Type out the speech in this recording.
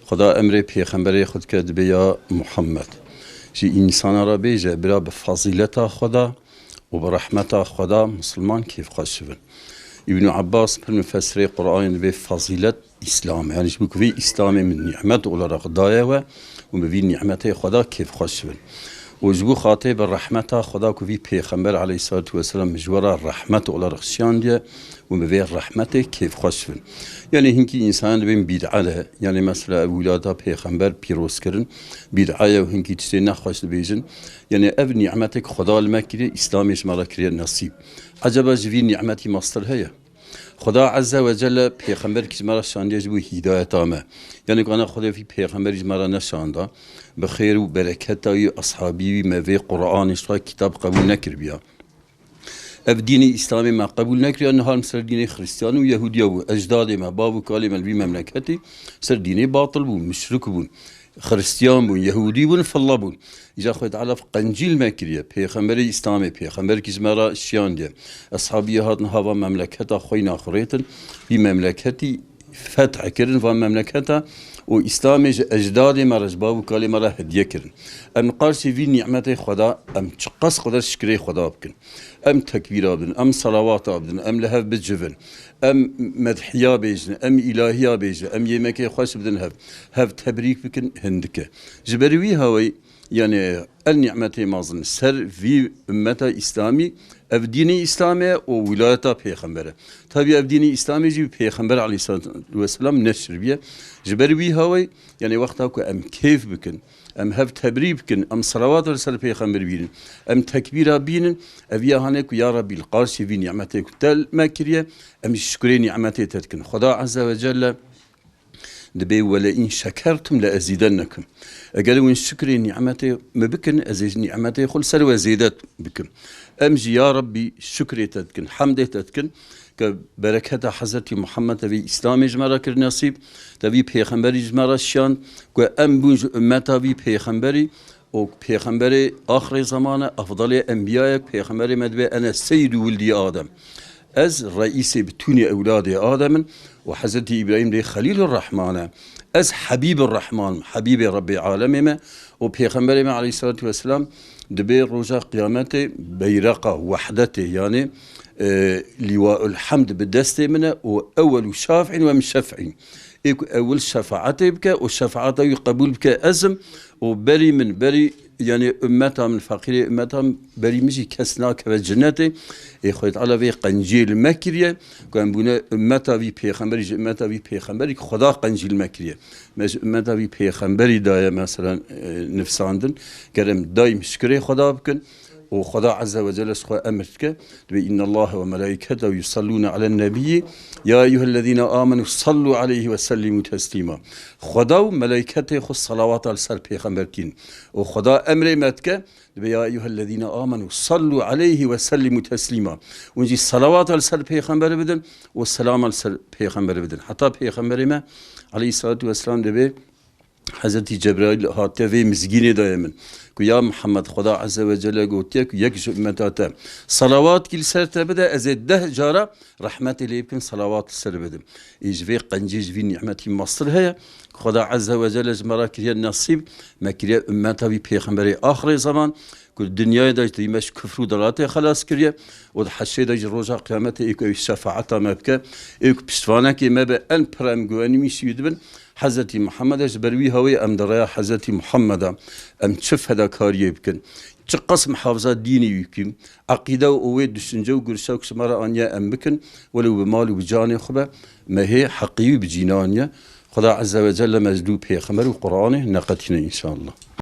خدا امر پیغمبر خود کرد بیا محمد جی انسان را بیجه برا بفضیلت خدا و برحمت خدا مسلمان کیف خشبن. ابن عباس پر مفسر قرآن به فضیلت اسلام یعنی چی بکوی اسلام من نعمت olarak دایه و به نعمت خدا کیف خشبن. و جبو خاطر بالرحمة خدا كوفي پیغمبر عليه الصلاة والسلام مجورا رحمة olarak شاندية ومبير رحمته كيف خشفن. يعني هنكي إنسان بين بدعة يعني مثلا أولادا پیغمبر بيروس كرن بدعة وهنكي تسينا خوش بيجن يعني أب نعمتك خدا المكري إسلاميش مرا كريا نصيب عجبا جوي نعمتي مصدر هيا خدا عز وجل پیغمبر کی مرا شاندیه جو هدایت آمه یعنی که خدا فی پیغمبر مرا نشانده بخیر و برکت و اصحابی و موی قرآنش را کتاب قبول نکر بیا اف دین اسلامی ما قبول نکر نه هم سر دین خریستیان و یهودی و اجداد ما باب و کالی ملوی مملکتی سر دین باطل بون مشرک بون خریستیان بون یهودی بون فالله بون إذا خد على قنجيل مكرية پیغمبر إسلامي پیغمبر كزمرا شياندية أصحابي هاتن هوا مملكة خوينا خريتن في مملكتي فتح كرن ومملكة وإسلامي أجداد مرج بابو كالي مرة هدية كرن أم قارسي في نعمة خدا أم تقص خدا شكري خدا بكن أم تكبير أبدن أم صلوات أبدن أم لهف بجفن أم مدحيا بيجن أم إلهيا بيجن أم يمكي خوش بدن هف تبريك بكن هندك جبروي هاوي يعني النعمة مازن سر في أمة إسلامي أف ديني إسلامي وولاية پیغمبره طبعا أف ديني إسلامي جي پیغمبر عليه الصلاة والسلام نشر بيه جبروي هاوي يعني وقتها كو أم كيف بكن أم هف تبريب بكن أم صلوات رسل پیغمبر بينن أم تكبيرا بينن أفيا هانيكو يا ربي القارسي في نعمتك تل ماكرية أم شكري نعمتي تتكن خدا عز وجل دبي ولا إن شكرتم لأزيدنكم أقول وإن شكري نعمتي ما بكن أزيد نعمتي خل سلوى زيدت بكم أمجي يا ربي شكري تتكن حمدي تتكن كبركة حضرت محمد في إسلام جمرة كر نصيب تبي پیغمبری جمرة شان كأم بوج أمتا في پیغمبری و پیغمبر آخر زمان أفضل أنبياء پیغمبر مدبي أنا سيد ولدي آدم از رئيس بتوني أولاد آدم وحضرت إبراهيم دي خليل الرحمن از حبيب الرحمن حبيب رب العالمين وبيغمبر عليه الصلاة والسلام دبي رجاء قيامته بيرقة وحدته يعني لواء الحمد بالدست منه وأول شافع ومشفع أول شفاعته بك وشفاعته يقبل بك أزم وبري من بري يعني أمتها من فقير أمتها بري مجي كسنا كبجنته يخوت على في قنجيل مكرية كان بنا أمتها في پیغمبری أمتها في پیغمبری خدا قنجيل مكرية مش أمتها في پیغمبری داية مثلا نفساندن كرم دايم شكري خدا بكن وخدا عز وجل سخوا أمرك إن الله وملائكته يصلون على النبي يا أيها الذين آمنوا صلوا عليه وسلموا تسليما خدا وملائكته خص صلوات على سر پیغمبركين وخدا أمر متك يا أيها الذين آمنوا صلوا عليه وسلموا تسليما ونجي صلوات على سر پیغمبر بدن والسلام على سر پیغمبر بدن حتى پیغمبر ما عليه الصلاة والسلام دبي حضرت جبرائيل هاته في مزگین دائما يا محمد خدا عز وجل قلتك يكش أمتاته صلوات كل سر تبدأ أزيد ده جارة رحمة ليبكن صلوات السر بدم إجفي قنجيج في نعمتي مصر هي خدا عز وجل جمرا كريا النصيب ما كريا أمتها في پیغمبر آخر زمان كل الدنيا داج تيمش كفر ودلاته خلاص كريا وحشي داج رجع قيامته إيكو الشفاعة ما بك إيكو بشفانا كي ما بأن برام قواني مش يدبن حضرت محمد جبروي هوي أم درايا حضرت محمد أم تشف هذا كاريه بكن تقسم محافظات ديني يمكن عقيدة وويد دشنجة وقرشة وكسمارة أنيا أم بكن ولو بمال وبجاني خبا ما هي حقيقي بجينانيا خدا عز وجل مجدوب هي خمر وقرآنه نقتنا إن شاء الله.